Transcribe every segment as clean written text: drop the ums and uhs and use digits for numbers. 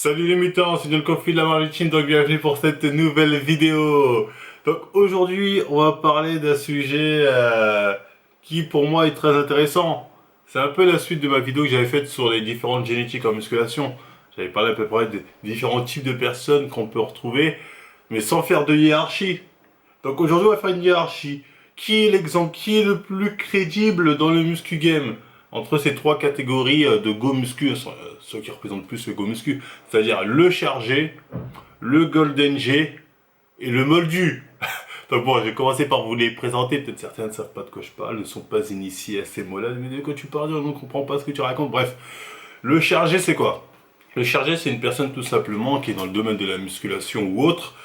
Salut les mutants, c'est John Coffee de la Maritime, donc bienvenue pour cette nouvelle vidéo. Donc aujourd'hui, on va parler d'un sujet qui pour moi est très intéressant. C'est un peu la suite de ma vidéo que j'avais faite sur les différentes génétiques en musculation. J'avais parlé à peu près des différents types de personnes qu'on peut retrouver, mais sans faire de hiérarchie. Donc aujourd'hui, on va faire une hiérarchie. Qui est l'exemple, qui est le plus crédible dans le muscu game? Entre ces trois catégories de go muscu, ceux qui représentent plus le go muscu, c'est-à-dire le chargé, le golden G et le moldu. Donc bon, je vais commencer par vous les présenter, peut-être certains ne savent pas de quoi je parle, ne sont pas initiés à ces mots-là, mais de quoi tu parles, on ne comprend pas ce que tu racontes, bref. Le chargé, c'est quoi? Le chargé, c'est une personne tout simplement qui est dans le domaine de la musculation ou autre,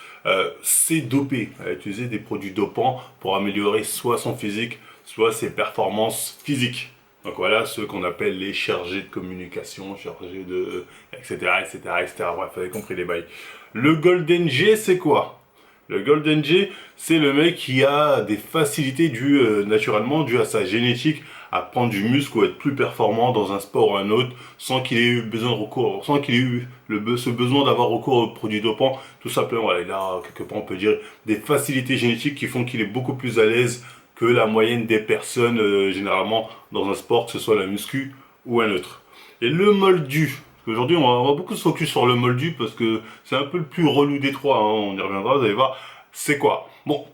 c'est dopé, à utiliser des produits dopants pour améliorer soit son physique, soit ses performances physiques. Donc voilà, ceux qu'on appelle les chargés de communication, chargés de... etc. etc. etc. Bref, vous avez compris les bails. Le Golden G, c'est quoi? Le Golden G, c'est le mec qui a des facilités dues naturellement, dues à sa génétique, à prendre du muscle ou être plus performant dans un sport ou un autre, sans qu'il ait eu besoin de recours, sans qu'il ait eu ce besoin d'avoir recours aux produits dopants. Tout simplement, voilà, il a quelque part, on peut dire, des facilités génétiques qui font qu'il est beaucoup plus à l'aise que la moyenne des personnes généralement dans un sport, que ce soit la muscu ou un autre. Et le moldu, aujourd'hui on va beaucoup se focus sur le moldu parce que c'est un peu le plus relou des trois, hein, on y reviendra, vous allez voir, c'est quoi? Bon,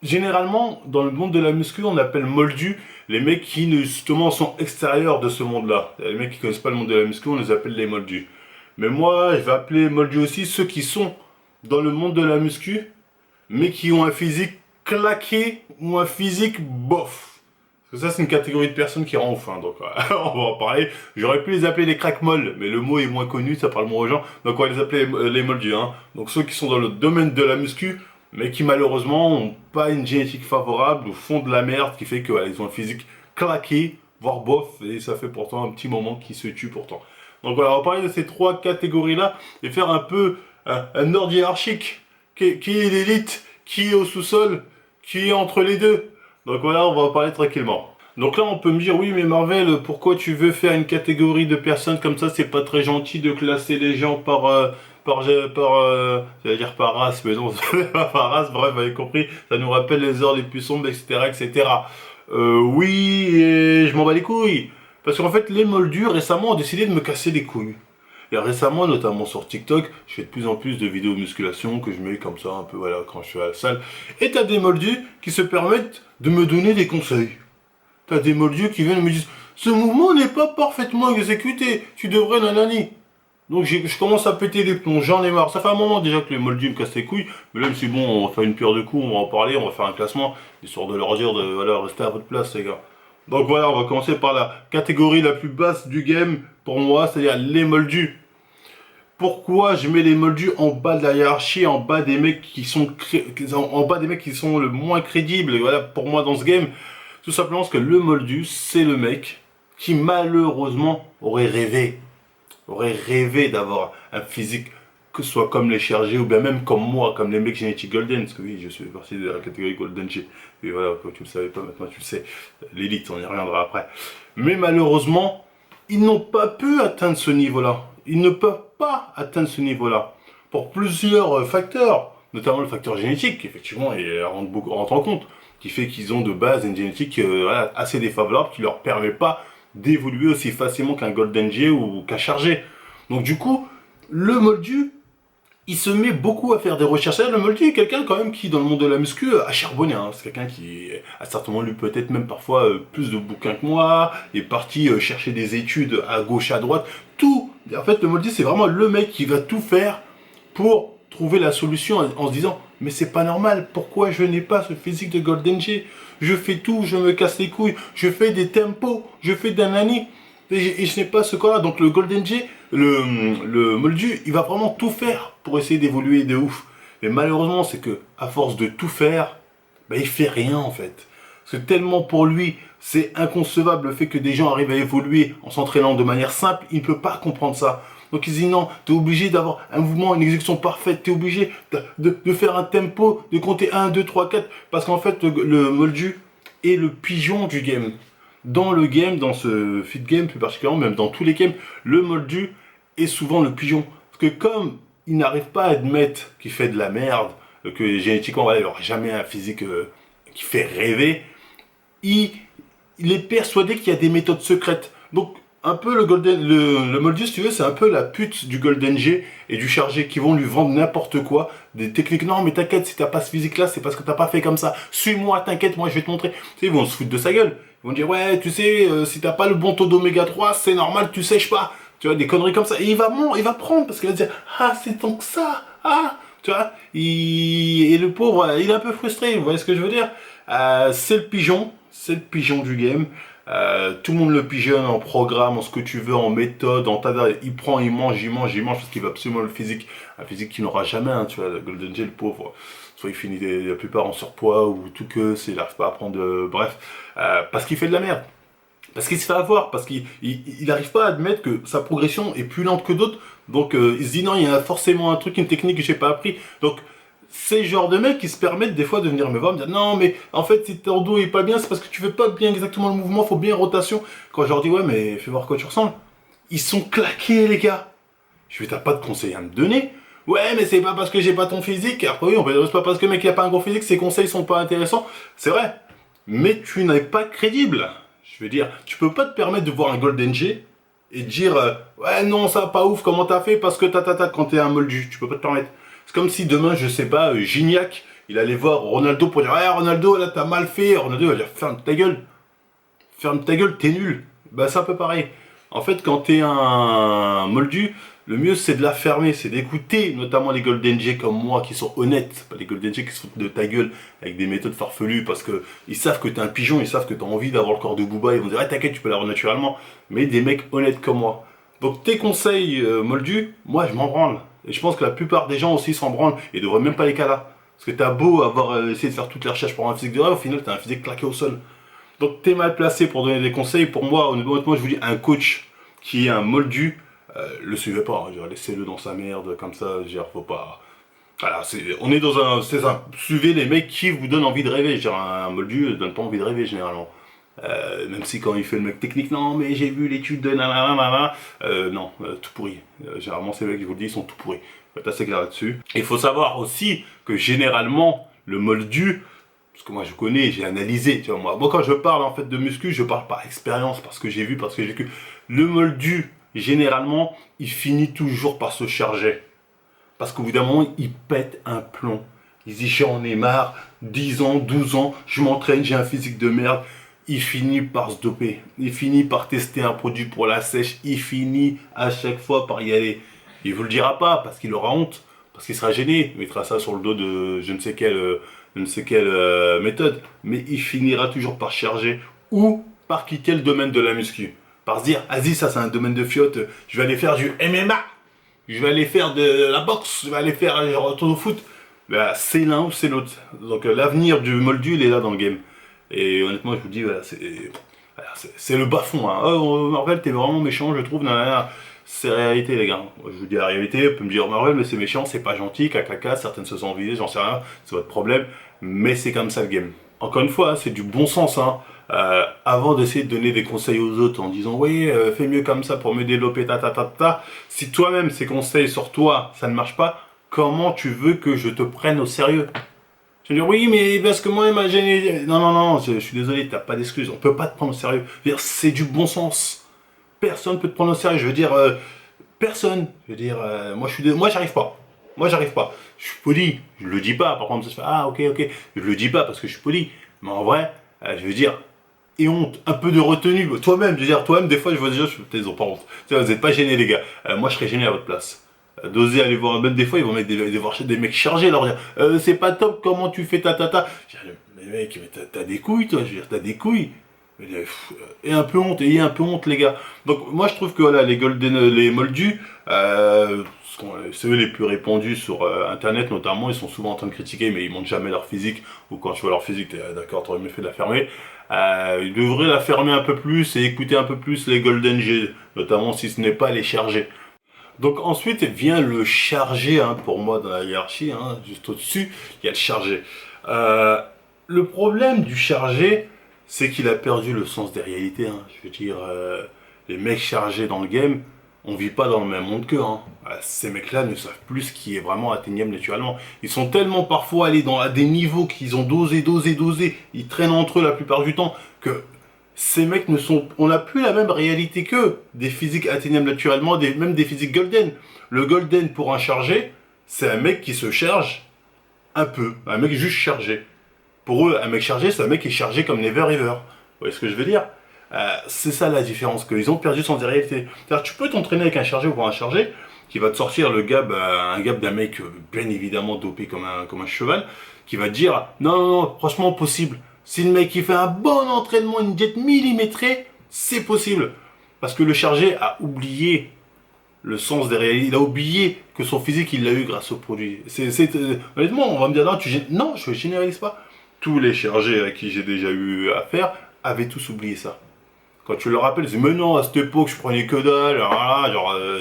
généralement dans le monde de la muscu on appelle moldu les mecs qui justement sont extérieurs de ce monde-là. Les mecs qui connaissent pas le monde de la muscu, on les appelle les moldus. Mais moi je vais appeler moldu aussi ceux qui sont dans le monde de la muscu mais qui ont un physique claqué ou un physique bof. Parce que ça, c'est une catégorie de personnes qui rend ouf. Hein, donc, on va en parler. J'aurais pu les appeler les crack molles, mais le mot est moins connu, ça parle moins aux gens. Donc, on va les appeler les moldus. Hein. Donc, ceux qui sont dans le domaine de la muscu, mais qui malheureusement n'ont pas une génétique favorable ou font de la merde, qui fait qu'ils ont un physique claqué, voire bof, et ça fait pourtant un petit moment qu'ils se tuent pourtant. Donc, voilà, on va parler de ces trois catégories-là et faire un peu un ordre hiérarchique. Qui est l'élite? Qui est au sous-sol? Qui est entre les deux? Donc voilà, on va en parler tranquillement. Donc là, on peut me dire, oui, mais Marvel, pourquoi tu veux faire une catégorie de personnes comme ça? C'est pas très gentil de classer les gens j'allais dire par race, mais non, pas par race, bref, vous avez compris, ça nous rappelle les heures les plus sombres, etc., etc. Oui, et je m'en bats les couilles. Parce qu'en fait, les moldus, récemment, ont décidé de me casser les couilles. Et récemment, notamment sur TikTok, je fais de plus en plus de vidéos de musculation que je mets comme ça, un peu, voilà, quand je suis à la salle. Et t'as des moldus qui se permettent de me donner des conseils. T'as des moldus qui viennent et me disent, ce mouvement n'est pas parfaitement exécuté, tu devrais nanani. Donc je commence à péter les plombs, j'en ai marre. Ça fait un moment déjà que les moldus me cassent les couilles, mais là je me suis dit, bon, on va faire une pierre de coups, on va en parler, on va faire un classement, histoire de leur dire de, voilà, rester à votre place, les gars. Donc voilà, on va commencer par la catégorie la plus basse du game, pour moi, c'est-à-dire les moldus. Pourquoi je mets les moldus en bas de la hiérarchie, en bas des mecs qui sont en bas des mecs qui sont le moins crédibles, voilà, pour moi dans ce game? Tout simplement parce que le moldu, c'est le mec qui malheureusement aurait rêvé d'avoir un physique que ce soit comme les chargés ou bien même comme moi, comme les mecs génétiques golden, parce que oui, je suis parti de la catégorie golden G. Et voilà, comme tu le savais pas, maintenant tu le sais, l'élite, on y reviendra après. Mais malheureusement, ils n'ont pas pu atteindre ce niveau-là. Ils ne peuvent pas atteindre ce niveau-là. Pour plusieurs facteurs, notamment le facteur génétique, qui effectivement rentre en compte, qui fait qu'ils ont de base une génétique voilà, assez défavorable, qui leur permet pas d'évoluer aussi facilement qu'un golden G ou qu'un chargé. Donc du coup, le moldu, il se met beaucoup à faire des recherches. Le moldu est quelqu'un quand même qui, dans le monde de la muscu, a charbonné. Hein. C'est quelqu'un qui a certainement lu peut-être même parfois plus de bouquins que moi, est parti chercher des études à gauche, à droite, tout. Et en fait, le moldu, c'est vraiment le mec qui va tout faire pour trouver la solution en se disant « Mais c'est pas normal, pourquoi je n'ai pas ce physique de Golden G? Je fais tout, je me casse les couilles, je fais des tempos, je fais d'un nani. Et je n'ai pas ce corps-là. » Donc le Golden G, le moldu, il va vraiment tout faire pour essayer d'évoluer de ouf. Mais malheureusement, c'est que à force de tout faire, bah, il fait rien en fait. Parce que tellement pour lui, c'est inconcevable le fait que des gens arrivent à évoluer en s'entraînant de manière simple, il ne peut pas comprendre ça. Donc il dit non, tu es obligé d'avoir un mouvement, une exécution parfaite, tu es obligé de faire un tempo, de compter 1, 2, 3, 4, parce qu'en fait le moldu est le pigeon du game. Dans le game, dans ce fit game plus particulièrement, même dans tous les games, le moldu est souvent le pigeon. que comme il n'arrive pas à admettre qu'il fait de la merde, que génétiquement, voilà, il n'aura jamais un physique qui fait rêver, il, il est persuadé qu'il y a des méthodes secrètes. Donc, un peu le Moldu, si tu veux, c'est un peu la pute du Golden G et du Chargé qui vont lui vendre n'importe quoi, des techniques. Non, mais t'inquiète, si t'as pas ce physique-là, c'est parce que t'as pas fait comme ça. Suis-moi, t'inquiète, moi je vais te montrer. Tu sais, ils vont se foutre de sa gueule. Ils vont dire, ouais, tu sais, si t'as pas le bon taux d'oméga 3, c'est normal, tu sèches pas. Tu vois, des conneries comme ça. Et il va prendre parce qu'il va dire, ah, c'est donc ça, ah. Tu vois, et le pauvre, il est un peu frustré, vous voyez ce que je veux dire. C'est le pigeon du game. Tout le monde le pigeonne en programme, en ce que tu veux, en méthode, il prend, il mange, parce qu'il veut absolument le physique. Un physique qu'il n'aura jamais, hein, tu vois, le Golden Jay, le pauvre. Soit il finit la plupart en surpoids, ou tout que, s'il n'arrive pas à prendre bref, parce qu'il fait de la merde. Parce qu'il se fait avoir, parce qu'il n'arrive pas à admettre que sa progression est plus lente que d'autres. Donc il se dit non, il y a forcément un truc, une technique que j'ai pas appris. Donc c'est le genre de mecs qui se permettent des fois de venir me voir, me dire non mais en fait si ton dos est pas bien, c'est parce que tu fais pas bien exactement le mouvement, faut bien rotation. Quand je leur dis ouais mais fais voir quoi tu ressembles. Ils sont claqués les gars. Je vais t'as pas de conseils à me donner. Ouais mais c'est pas parce que j'ai pas ton physique. Après oui, c'est pas parce que le mec il a pas un gros physique, ses conseils sont pas intéressants. C'est vrai. Mais tu n'es pas crédible. Je veux dire, tu peux pas te permettre de voir un Golden G et dire ouais non ça pas ouf comment t'as fait parce que quand t'es un moldu, tu peux pas te permettre. C'est comme si demain je sais pas Gignac il allait voir Ronaldo pour dire ouais Ronaldo là t'as mal fait. Ronaldo il va dire ferme ta gueule t'es nul. Bah c'est un peu pareil. En fait quand t'es un moldu, le mieux c'est de la fermer, c'est d'écouter notamment les Golden J comme moi qui sont honnêtes, pas les Golden J qui se foutent de ta gueule avec des méthodes farfelues parce que ils savent que t'es un pigeon, ils savent que t'as envie d'avoir le corps de Booba, ils vont dire ah t'inquiète tu peux l'avoir naturellement, mais des mecs honnêtes comme moi. Donc tes conseils moldus, moi je m'en branle. Et je pense que la plupart des gens aussi s'en branlent et devraient même pas les cas là. Parce que t'as beau avoir essayé de faire toutes les recherches pour un physique de rêve, au final t'as un physique claqué au sol. Donc t'es mal placé pour donner des conseils. Pour moi, honnêtement, je vous dis, un coach qui est un moldu, le suivez pas. Hein, laissez-le dans sa merde, comme ça, faut pas... Voilà, on est dans un... C'est ça. Suivez les mecs qui vous donnent envie de rêver. Un moldu ne donne pas envie de rêver, généralement. Même si quand il fait le mec technique, non mais j'ai vu l'étude de nanana, non, tout pourri. Généralement ces mecs, je vous le dis, ils sont tout pourris. Faut être assez clair là-dessus. Il faut savoir aussi que généralement, le moldu, parce que moi je connais, j'ai analysé, tu vois, moi quand je parle en fait de muscu, je parle par expérience, parce que j'ai vu, parce que j'ai vécu. Le moldu, généralement, il finit toujours par se charger. Parce qu'au bout d'un moment, il pète un plomb. Il dit j'en ai marre, 10 ans, 12 ans, je m'entraîne, j'ai un physique de merde. Il finit par se doper. Il finit par tester un produit pour la sèche. Il finit à chaque fois par y aller. Il vous le dira pas parce qu'il aura honte, parce qu'il sera gêné. Il mettra ça sur le dos de je ne sais quelle méthode. Mais il finira toujours par charger ou par quitter le domaine de la muscu. Par se dire, vas-y, ça c'est un domaine de fiotte. Je vais aller faire du MMA. Je vais aller faire de la boxe. Je vais aller faire un retour au foot. Ben, c'est l'un ou c'est l'autre. Donc l'avenir du moldu, il est là dans le game. Et honnêtement, je vous dis, voilà, c'est le bas-fond. Hein. Oh, Marvel, t'es vraiment méchant, je trouve. C'est la réalité, les gars. Je vous dis la réalité, on peut me dire Marvel, mais c'est méchant, c'est pas gentil, caca, certaines se sont visées, j'en sais rien, c'est votre problème. Mais c'est comme ça le game. Encore une fois, c'est du bon sens. Hein. Avant d'essayer de donner des conseils aux autres en disant oui, fais mieux comme ça pour me développer, si toi-même ces conseils sur toi, ça ne marche pas, comment tu veux que je te prenne au sérieux? Je vais dire oui, mais parce que moi, imaginez. Non, je suis désolé, t'as pas d'excuses. On peut pas te prendre au sérieux. C'est du bon sens. Personne peut te prendre au sérieux. Je veux dire, personne. Je veux dire, moi, j'arrive pas. Moi, j'arrive pas. Je suis poli. Je le dis pas. Par contre, ça se fait, ah, ok. Je le dis pas parce que je suis poli. Mais en vrai, je veux dire, et honte, un peu de retenue. Toi-même, je veux dire, toi-même, des fois, je vois déjà, ils ont pas honte. Vous êtes pas gênés, les gars. Moi, je serais gêné à votre place. D'oser aller voir, même des fois ils vont mettre des mecs chargés, leur dire c'est pas top, comment tu fais mais mec, mais t'as des couilles toi, je veux dire, t'as des couilles. Et un peu honte, ayez un peu honte les gars. Donc moi je trouve que voilà, les moldus, c'est eux les plus répandus sur internet notamment, ils sont souvent en train de critiquer mais ils montrent jamais leur physique, ou quand tu vois leur physique, t'es d'accord, t'aurais mieux fait de la fermer. Ils devraient la fermer un peu plus et écouter un peu plus les Golden G, notamment si ce n'est pas les charger. Donc ensuite vient le chargé, hein, pour moi dans la hiérarchie, hein, juste au-dessus, il y a le chargé. Le problème du chargé, c'est qu'il a perdu le sens des réalités. Hein. Je veux dire, les mecs chargés dans le game, on vit pas dans le même monde qu'eux. Hein. Ces mecs-là ne savent plus ce qui est vraiment atteignable naturellement. Ils sont tellement parfois allés à des niveaux qu'ils ont dosé. Ils traînent entre eux la plupart du temps que ces mecs ne sont... On n'a plus la même réalité qu'eux. Des physiques atteignables naturellement, même des physiques golden. Le golden pour un chargé, c'est un mec qui se charge un peu. Un mec juste chargé. Pour eux, un mec chargé, c'est un mec qui est chargé comme never ever. Vous voyez ce que je veux dire? C'est ça la différence, qu'ils ont perdu sans réalité. C'est-à-dire, tu peux t'entraîner avec un chargé ou un chargé qui va te sortir le gab, un gab d'un mec bien évidemment dopé comme un cheval, qui va te dire non, franchement possible. Si le mec qui fait un bon entraînement, une diète millimétrée, c'est possible. Parce que le chargé a oublié le sens des réalités. Il a oublié que son physique, il l'a eu grâce au produit. Honnêtement, on va me dire non, je ne généralise pas. Tous les chargés à qui j'ai déjà eu affaire avaient tous oublié ça. Quand tu leur rappelles, ils disent mais non, à cette époque, je prenais que dalle.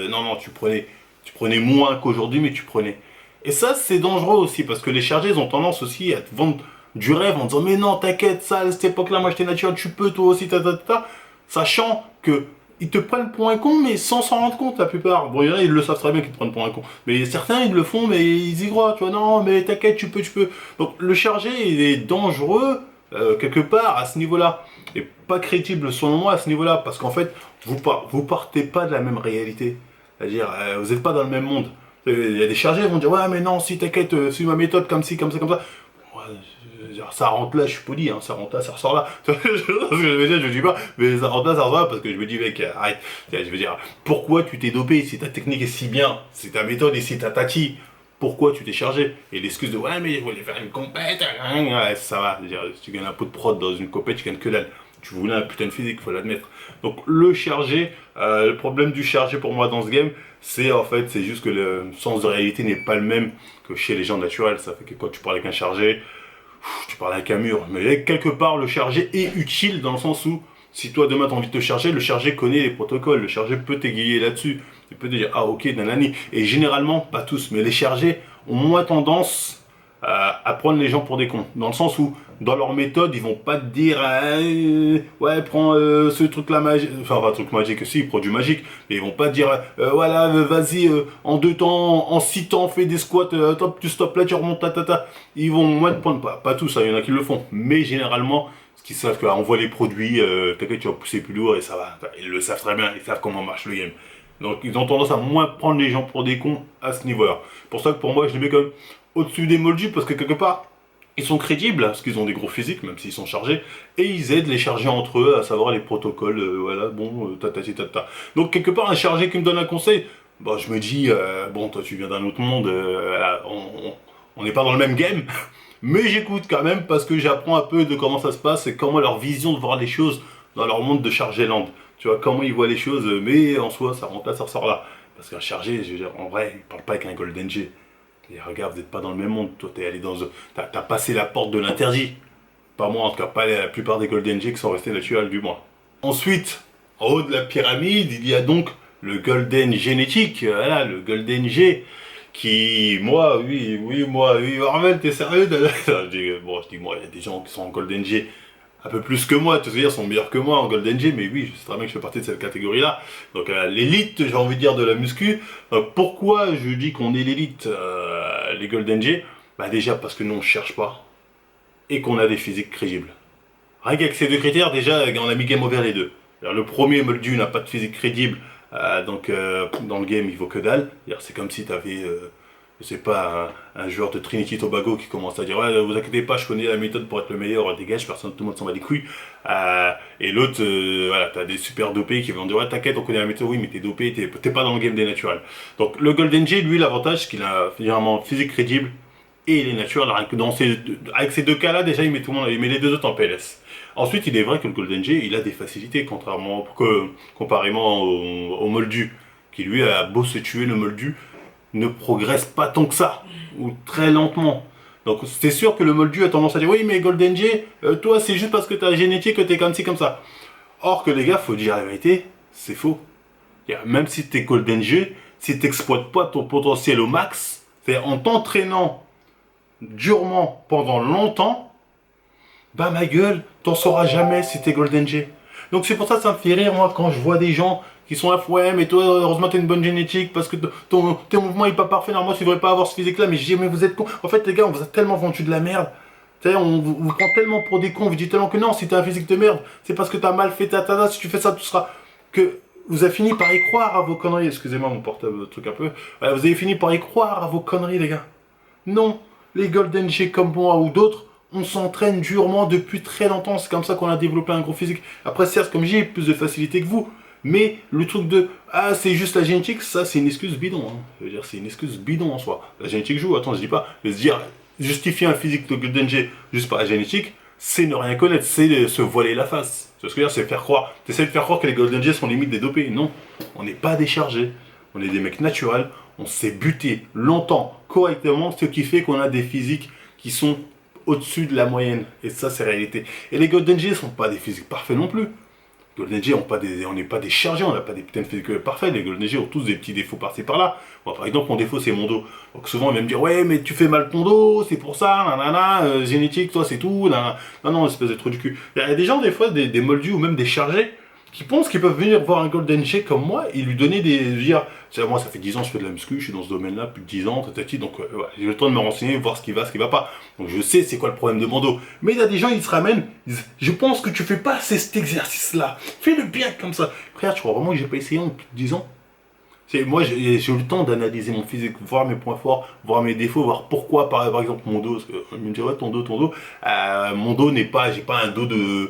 Non, tu prenais moins qu'aujourd'hui, mais tu prenais. Et ça, c'est dangereux aussi, parce que les chargés, ils ont tendance aussi à te vendre du rêve en disant mais non, t'inquiète, ça, à cette époque-là, moi j'étais naturel, tu peux toi aussi, sachant que ils te prennent pour un con, mais sans s'en rendre compte la plupart. Bon, il y en a, ils le savent très bien qu'ils te prennent pour un con. Mais certains, ils le font, mais ils y croient, tu vois, non, mais t'inquiète, tu peux. Donc le chargé, il est dangereux, quelque part, à ce niveau-là. Et pas crédible, selon moi, à ce niveau-là. Parce qu'en fait, vous partez pas de la même réalité. C'est-à-dire, vous n'êtes pas dans le même monde. Il y a des chargés qui vont dire, ouais, mais non, si t'inquiète, suis ma méthode comme ci, comme ça. Ça rentre là, je suis poli, hein, ça rentre là, ça ressort là. Ce que je veux dire, je dis pas, mais ça rentre là, ça ressort là, parce que je me dis, mec, arrête. Je veux dire, pourquoi tu t'es dopé si ta technique est si bien, si ta méthode est si tatati, pourquoi tu t'es chargé? Et l'excuse de, ouais, mais je voulais faire une compète, ouais, ça va. Je veux dire, si tu gagnes un pot de prod dans une compète, tu gagnes que dalle. Tu voulais un putain de physique, faut l'admettre. Donc, le chargé, le problème du chargé pour moi dans ce game, c'est en fait, c'est juste que le sens de réalité n'est pas le même que chez les gens naturels. Ça fait que quand tu parles avec un chargé, tu parles avec un mur. Mais quelque part, le chargé est utile dans le sens où, si toi demain tu as envie de te charger, le chargé connaît les protocoles. Le chargé peut t'aiguiller là-dessus. Il peut te dire, ah ok, nanani. Et généralement, pas tous, mais les chargés ont moins tendance à prendre les gens pour des cons. Dans le sens où, dans leur méthode, ils vont pas te dire, ouais, prends ce truc-là magique. Enfin, pas un truc magique, si, produit magique. Mais ils vont pas te dire, voilà, vas-y, en 2 temps, en 6 temps, fais des squats, top, tu stops là, tu remontes, Ils vont moins te prendre, pas tous, il y en a qui le font. Mais généralement, ce qu'ils savent, qu'on voit les produits, t'inquiète, tu vas pousser plus lourd et ça va. Ils le savent très bien, ils savent comment marche le game. Donc, ils ont tendance à moins prendre les gens pour des cons à ce niveau-là. Pour ça que pour moi, je les mets quand même au-dessus des moldus parce que quelque part, ils sont crédibles parce qu'ils ont des gros physiques, même s'ils sont chargés, et ils aident les chargés entre eux à savoir les protocoles, voilà, bon, tata. Donc quelque part, un chargé qui me donne un conseil, bah, je me dis, bon, toi tu viens d'un autre monde, on n'est pas dans le même game, mais j'écoute quand même parce que j'apprends un peu de comment ça se passe et comment leur vision de voir les choses dans leur monde de chargé land. Tu vois, comment ils voient les choses, mais en soi, ça rentre là, ça ressort là. Parce qu'un chargé, je veux dire, en vrai, il parle pas avec un Golden G. Et regarde, vous n'êtes pas dans le même monde. Toi, t'es allé dans. T'as passé la porte de l'interdit. Pas moi, en tout cas, pas la plupart des Golden G qui sont restés naturels, du moins. Ensuite, en haut de la pyramide, il y a donc le Golden génétique. Voilà, le Golden G. Qui, moi, Armel, t'es sérieux? Je dis, moi, il y a des gens qui sont en Golden G un peu plus que moi, tu veux dire, sont meilleurs que moi en Golden G, mais oui, je sais très bien que je fais partie de cette catégorie-là. Donc l'élite, j'ai envie de dire, de la muscu. Pourquoi je dis qu'on est l'élite, les Golden G? Bah déjà parce que nous on cherche pas et qu'on a des physiques crédibles. Rien qu'avec ces deux critères, déjà, on a mis game over les deux. Alors, le premier, Moldu, n'a pas de physique crédible, donc dans le game, il vaut que dalle. C'est comme si tu avais, je sais pas, un joueur de Trinity Tobago qui commence à dire ouais, vous inquiétez pas, je connais la méthode pour être le meilleur, dégage, personne, tout le monde s'en bat les couilles. Et l'autre, voilà, t'as des super dopés qui vont dire ouais, t'inquiète, on connaît la méthode, oui, mais t'es dopé, t'es pas dans le game des naturels. Donc le Golden J, lui, l'avantage, c'est qu'il a finalement physique crédible et il est naturel. Avec ces deux cas-là, déjà, il met tout le monde, il met les deux autres en PLS. Ensuite, il est vrai que le Golden J, il a des facilités, comparément au Moldu, qui lui a beau se tuer, le Moldu ne progresse pas tant que ça, ou très lentement. Donc c'est sûr que le Moldu a tendance à dire oui mais Golden J, toi c'est juste parce que t'as la génétique que t'es comme ci comme ça. Or que les gars, faut dire la vérité, c'est faux. Même si t'es Golden J, si t'exploites pas ton potentiel au max, c'est en t'entraînant durement pendant longtemps, ma gueule, t'en sauras jamais si t'es Golden J. Donc c'est pour ça que ça me fait rire moi quand je vois des gens qui sont là, ouais, mais toi, heureusement, t'as une bonne génétique parce que ton mouvement est pas parfait. Normalement, tu devrais pas avoir ce physique-là. Mais je dis, mais vous êtes con. En fait, les gars, on vous a tellement vendu de la merde. Tu sais, on vous prend tellement pour des cons, on vous dit tellement que non, si t'as un physique de merde, c'est parce que t'as mal fait si tu fais ça, tout sera. Que vous avez fini par y croire à vos conneries. Excusez-moi, mon portable, truc un peu. Voilà, vous avez fini par y croire à vos conneries, les gars. Non, les Golden G comme moi ou d'autres, on s'entraîne durement depuis très longtemps. C'est comme ça qu'on a développé un gros physique. Après, certes, comme j'ai plus de facilité que vous. Mais le truc de ah, c'est juste la génétique, ça c'est une excuse bidon. Hein. Je veux dire, c'est une excuse bidon en soi. La génétique joue, attends, je dis pas. Mais se dire justifier un physique de Golden G juste par la génétique, c'est ne rien connaître, c'est se voiler la face. Ce que je veux dire, c'est faire croire. T'essaies de faire croire que les Golden G sont limite des dopés. Non, on n'est pas déchargés. On est des mecs naturels. On s'est buté longtemps, correctement, ce qui fait qu'on a des physiques qui sont au-dessus de la moyenne. Et ça, c'est réalité. Et les Golden G ne sont pas des physiques parfaits non plus. Golden G, on n'est pas des chargés, on n'a pas des putains de physiques parfaits. Les Golden G ont tous des petits défauts par-ci par-là. Moi, par exemple, mon défaut, c'est mon dos. Donc souvent, ils vont me dire, ouais, mais tu fais mal ton dos, c'est pour ça, nanana, génétique, toi, c'est tout. Nanana. Non, non, espèce de trou du cul. Il y a des gens, des fois, des moldus ou même des chargés, qui pensent qu'ils peuvent venir voir un Golden G comme moi et lui donner des. Je veux dire, moi, ça fait 10 ans que je fais de la muscu, je suis dans ce domaine-là, plus de 10 ans, donc voilà, j'ai le temps de me renseigner, voir ce qui va, ce qui va pas. Donc je sais c'est quoi le problème de mon dos. Mais il y a des gens, ils se ramènent, ils disent, je pense que tu fais pas assez cet exercice-là. Fais-le bien comme ça. Frère, tu crois vraiment que j'ai pas essayé en plus de 10 ans? Moi, j'ai eu le temps d'analyser mon physique, voir mes points forts, voir mes défauts, voir pourquoi, par exemple, mon dos. Parce que, me dit, ouais, ton dos. Mon dos n'est pas, j'ai pas un dos de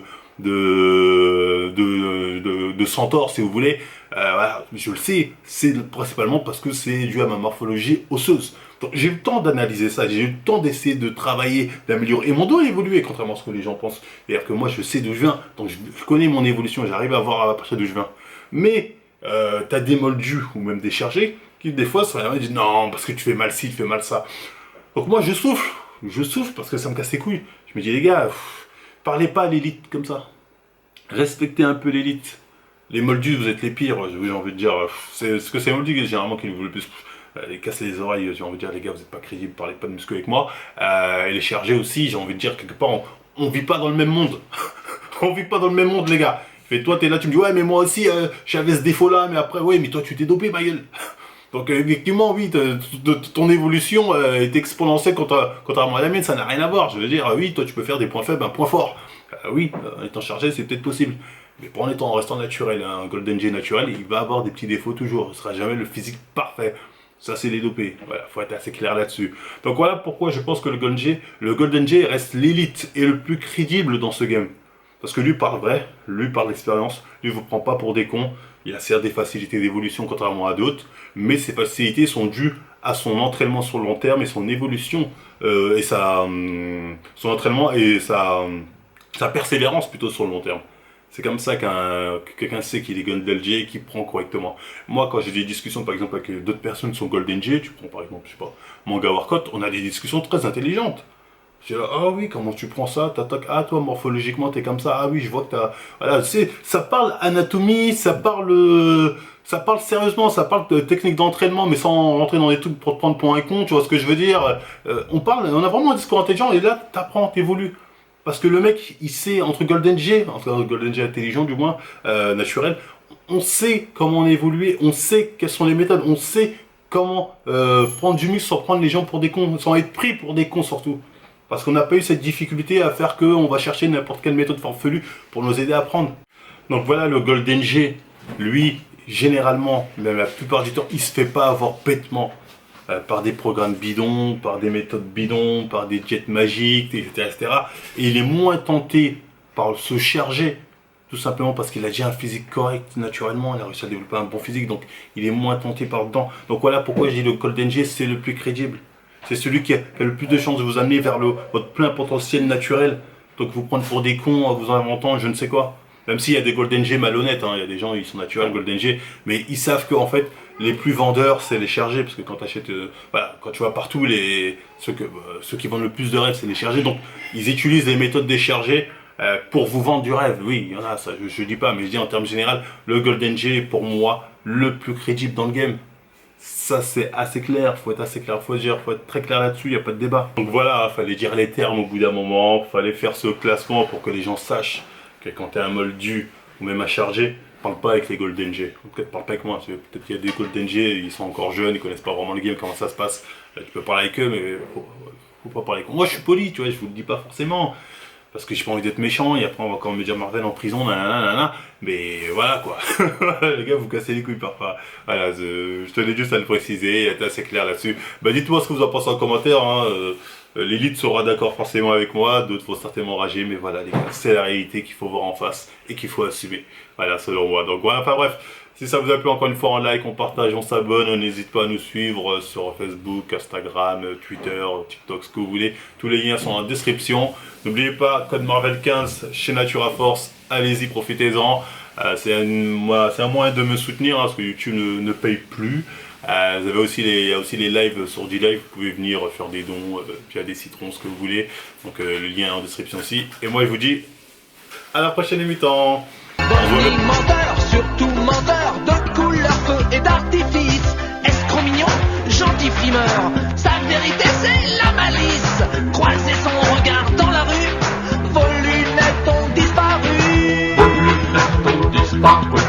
centaure, si vous voulez. Voilà, je le sais, c'est principalement parce que c'est dû à ma morphologie osseuse. Donc j'ai eu le temps d'analyser ça, j'ai eu le temps d'essayer de travailler, d'améliorer. Et mon dos a évolué, contrairement à ce que les gens pensent. C'est-à-dire que moi, je sais d'où je viens, donc je connais mon évolution, j'arrive à voir à partir d'où je viens. Mais t'as des moldus ou même des chargés qui, des fois, se réveillent et disent non, parce que tu fais mal ci, tu fais mal ça. Donc moi, je souffle parce que ça me casse les couilles. Je me dis, les gars, parlez pas à l'élite comme ça. Respectez un peu l'élite. Les moldus, vous êtes les pires, j'ai envie de dire. C'est ce que c'est les moldus généralement qui nous veulent le plus. Les casser les oreilles, j'ai envie de dire, les gars, vous n'êtes pas crédibles, parlez pas de muscu avec moi. Et les chargés aussi, j'ai envie de dire, quelque part, on vit pas dans le même monde. On vit pas dans le même monde, les gars. Et toi, t'es là, tu me dis, ouais, mais moi aussi, j'avais ce défaut-là, mais après, ouais, mais toi, tu t'es dopé, ma gueule. Donc, effectivement, oui, ton évolution est exponentielle contrairement à la mienne, ça n'a rien à voir. Je veux dire, oui, toi, tu peux faire des points faibles, un point fort. Oui, en étant chargé, c'est peut-être possible. Mais en restant naturel, un Golden G naturel, il va avoir des petits défauts toujours. Ce sera jamais le physique parfait. Ça, c'est les dopés. Voilà, faut être assez clair là-dessus. Donc voilà pourquoi je pense que le Golden G reste l'élite et le plus crédible dans ce game. Parce que lui parle vrai, lui parle d'expérience, lui vous prend pas pour des cons. Il a certes des facilités d'évolution contrairement à d'autres, mais ces facilités sont dues à son entraînement sur le long terme et son évolution et son entraînement et sa persévérance plutôt sur le long terme. C'est comme ça que quelqu'un sait qu'il est Golden G et qu'il prend correctement. Moi, quand j'ai des discussions, par exemple, avec d'autres personnes qui sont Golden G, tu prends par exemple, je sais pas, Manga Warcott, on a des discussions très intelligentes. Je dis, ah oui, comment tu prends ça? Ah, toi, morphologiquement, t'es comme ça. Ah oui, je vois que t'as. Voilà, ça parle anatomie, ça parle sérieusement, ça parle de technique d'entraînement, mais sans rentrer dans des trucs pour te prendre pour un con, tu vois ce que je veux dire? On a vraiment un discours intelligent et là, t'apprends, t'évolues. Parce que le mec, il sait, entre Golden G intelligent du moins, naturel, on sait comment évoluer, on sait quelles sont les méthodes, on sait comment prendre du muscle sans prendre les gens pour des cons, sans être pris pour des cons surtout. Parce qu'on n'a pas eu cette difficulté à faire qu'on va chercher n'importe quelle méthode farfelue pour nous aider à apprendre. Donc voilà, le Golden G, lui, généralement, même la plupart du temps, il se fait pas avoir bêtement par des programmes bidons, par des méthodes bidons, par des jets magiques, etc. Et il est moins tenté par se charger, tout simplement parce qu'il a déjà un physique correct naturellement, il a réussi à développer un bon physique, donc il est moins tenté par dedans. Donc voilà pourquoi je dis le Golden G, c'est le plus crédible. C'est celui qui a le plus de chances de vous amener vers votre plein potentiel naturel. Donc vous prendre pour des cons en vous inventant je ne sais quoi. Même s'il y a des Golden G malhonnêtes, hein. Il y a des gens, ils sont naturels Golden G, mais ils savent qu'en fait, les plus vendeurs, c'est les chargés, parce que quand tu achètes, voilà, quand tu vois partout, ceux qui vendent le plus de rêves, c'est les chargés. Donc ils utilisent les méthodes des chargés pour vous vendre du rêve. Oui, il y en a, ça je dis pas, mais je dis en termes général, le Golden G est pour moi le plus crédible dans le game. Ça c'est assez clair, faut être assez clair, faut être très clair là-dessus, il n'y a pas de débat. Donc voilà, fallait dire les termes au bout d'un moment, fallait faire ce classement pour que les gens sachent que quand tu es un moldu ou même un chargé, parle pas avec les Golden G. Peut-être parle pas avec moi. Peut-être qu'il y a des Golden G, ils sont encore jeunes, ils connaissent pas vraiment le game, comment ça se passe. Là, tu peux parler avec eux, mais faut pas parler avec moi. Moi, je suis poli, tu vois, je vous le dis pas forcément. Parce que j'ai pas envie d'être méchant, et après on va quand même me dire Marvel en prison, nanana, mais voilà quoi. Les gars, vous cassez les couilles parfois. Voilà, je tenais juste à le préciser, être assez clair là-dessus. Bah dites-moi ce que vous en pensez en commentaire, hein. L'élite sera d'accord forcément avec moi, d'autres vont certainement rager, mais voilà les gars, c'est la réalité qu'il faut voir en face et qu'il faut assumer. Voilà, selon moi. Donc voilà, enfin bref, si ça vous a plu, encore une fois, on like, on partage, on s'abonne, on n'hésite pas à nous suivre sur Facebook, Instagram, Twitter, TikTok, ce que vous voulez. Tous les liens sont en description. N'oubliez pas, code Marvel 15 chez Natura Force, allez-y, profitez-en. C'est un moyen de me soutenir, hein, parce que YouTube ne paye plus. Vous avez aussi il y a aussi les lives sur D-Live, vous pouvez venir faire des dons via des citrons, ce que vous voulez. Donc le lien est en description aussi. Et moi je vous dis à la prochaine émission. Menteur, surtout menteur, de couleur, feu et d'artifice. Escroc mignon, gentil frimeur, sa vérité c'est la malice. Croiser son regard dans la rue, vos lunettes ont disparu. Vos lunettes ont disparu.